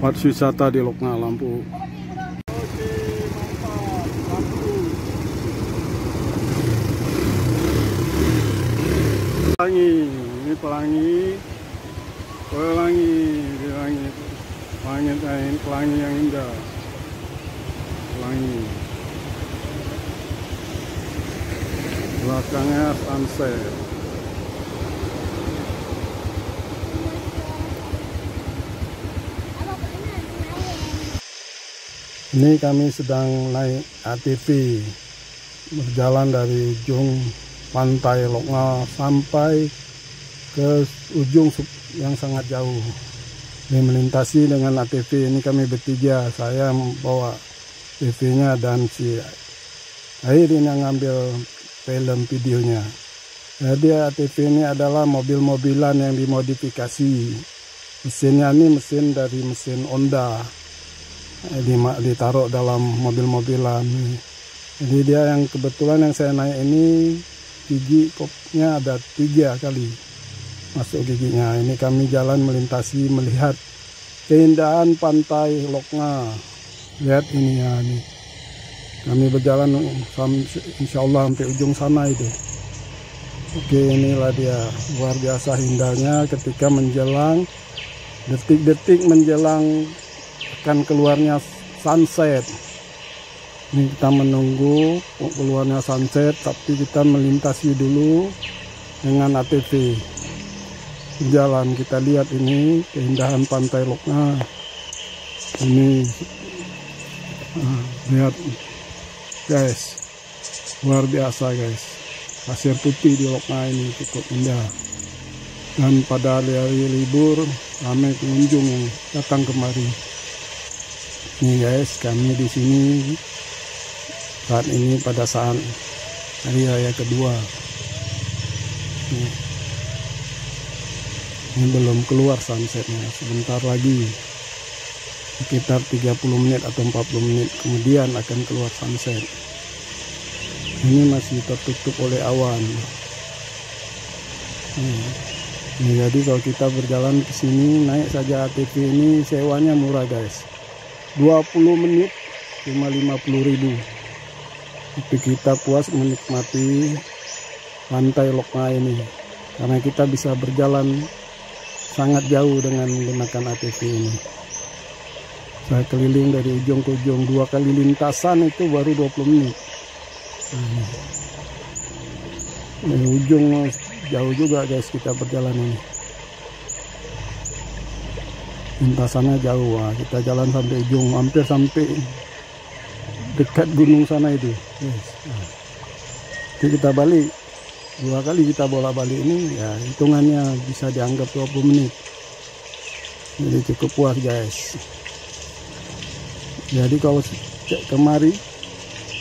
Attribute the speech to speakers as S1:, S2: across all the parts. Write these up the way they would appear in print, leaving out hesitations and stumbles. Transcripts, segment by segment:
S1: tempat wisata di Loknga, Lampung. Oke, mantap, Lampung. Pelangi, ini pelangi, pelangi di langit, pelangi yang indah, pelangi. Belakangnya sunset. Ini kami sedang naik ATV berjalan dari ujung pantai Loknga sampai ke ujung yang sangat jauh. Ini melintasi dengan ATV. Ini kami bertiga, saya membawa ATV-nya dan si Airin yang ngambil film videonya. Jadi ATV ini adalah mobil-mobilan yang dimodifikasi. Mesinnya ini mesin dari mesin Honda. Ditaruh dalam mobil-mobilan. Jadi dia yang kebetulan yang saya naik ini gigi kopnya ada 3 kali masuk giginya. Ini kami jalan melintasi melihat keindahan pantai Loknga. Lihat ini ya, ini kami berjalan insya Allah sampai ujung sana itu. Oke, inilah dia luar biasa indahnya ketika menjelang detik-detik menjelang akan keluarnya sunset. Ini kita menunggu keluarnya sunset, tapi kita melintasi dulu dengan ATV. Jalan kita lihat ini keindahan pantai Loknga. Ini lihat guys, luar biasa guys. Pasir putih di Loknga ini cukup indah. Dan pada hari libur ramai pengunjung yang datang kemari. Nih guys, kami di sini saat ini pada saat hari raya kedua. Ini belum keluar sunsetnya, sebentar lagi sekitar 30 menit atau 40 menit kemudian akan keluar sunset. Ini masih tertutup oleh awan. Jadi kalau kita berjalan ke sini naik saja ATV ini sewanya murah guys. 20 menit cuma 50.000. Tapi kita puas menikmati pantai Loknga ini karena kita bisa berjalan sangat jauh dengan menggunakan ATV ini. Saya keliling dari ujung ke ujung, 2 kali lintasan itu baru 20 menit. Ini ujung jauh juga guys kita berjalan ini. Lintasannya jauh, kita jalan sampai ujung, hampir sampai dekat gunung sana itu. Yes. Jadi kita balik 2 kali kita bolak-balik ini, ya hitungannya bisa dianggap 20 menit. Jadi cukup puas guys. Jadi kalau kemari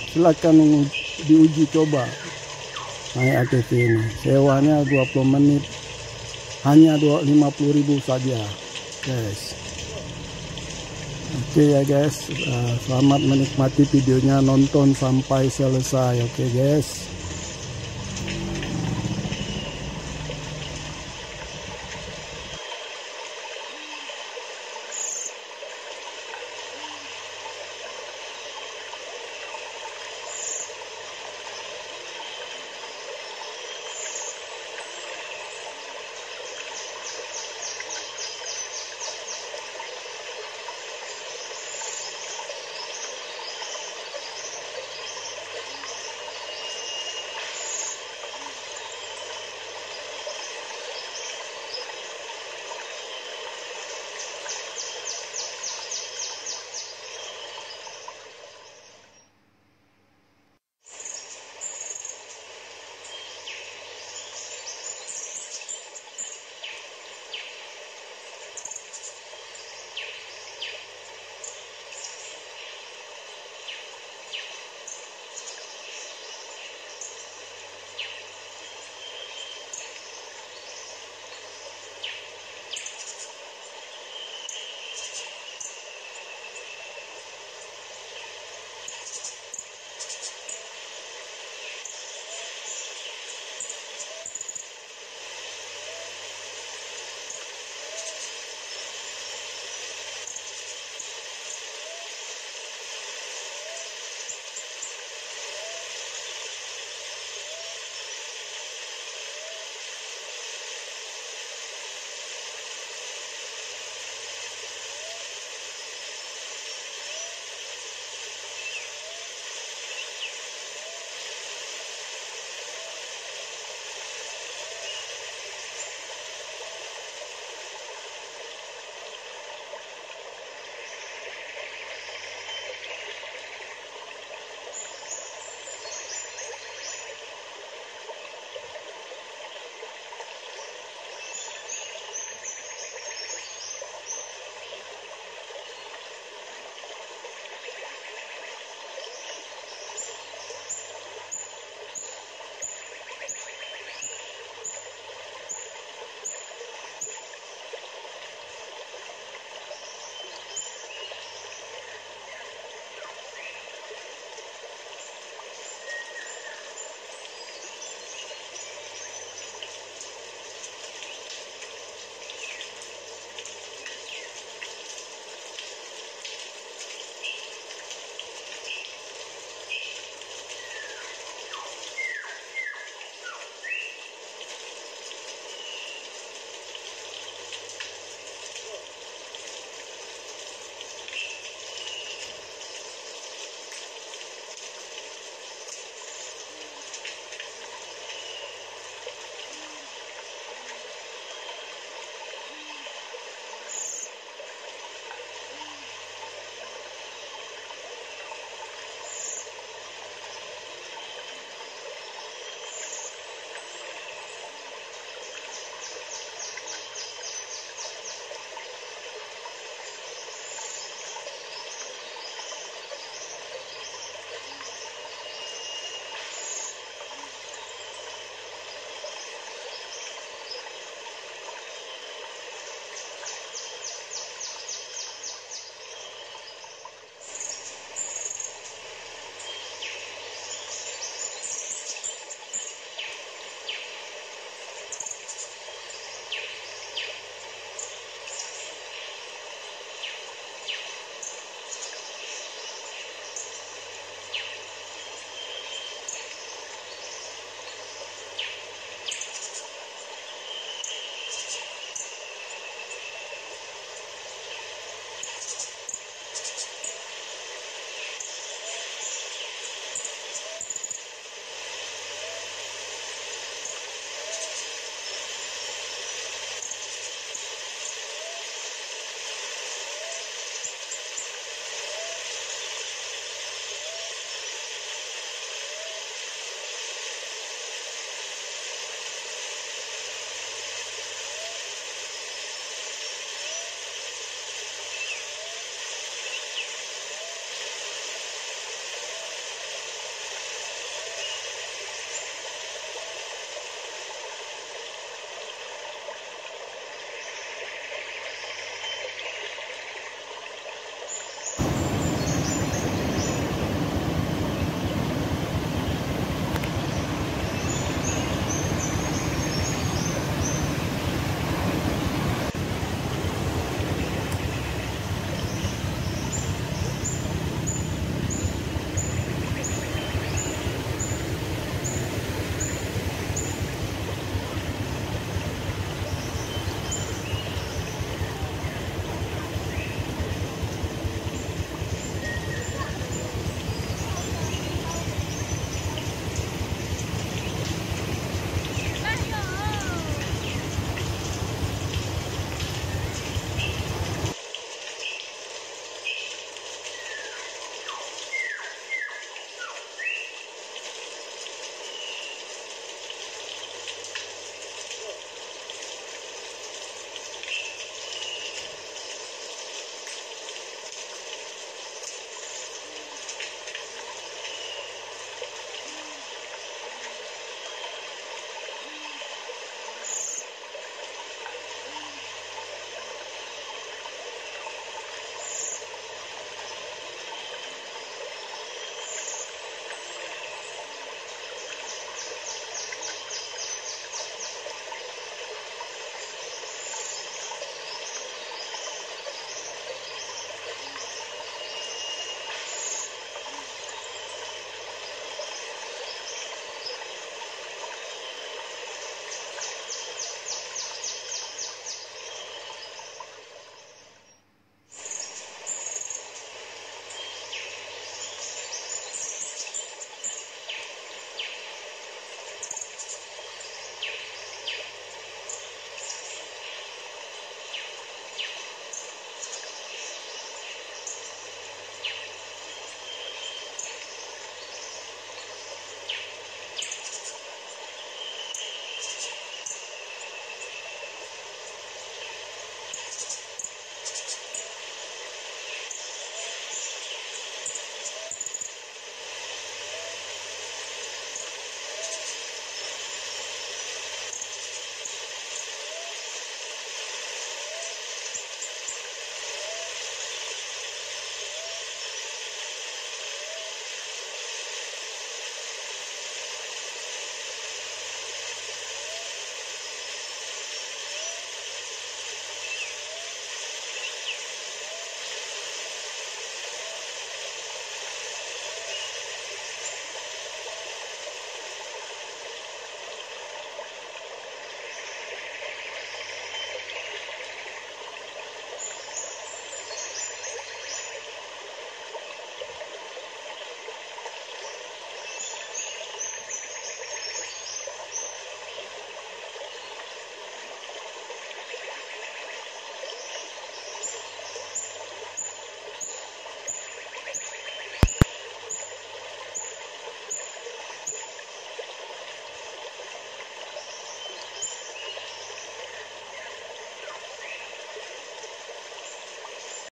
S1: silakan diuji coba naik ATV ini. Sewanya 20 menit hanya 50.000 saja guys. Oke ya guys, selamat menikmati videonya, nonton sampai selesai. Oke guys.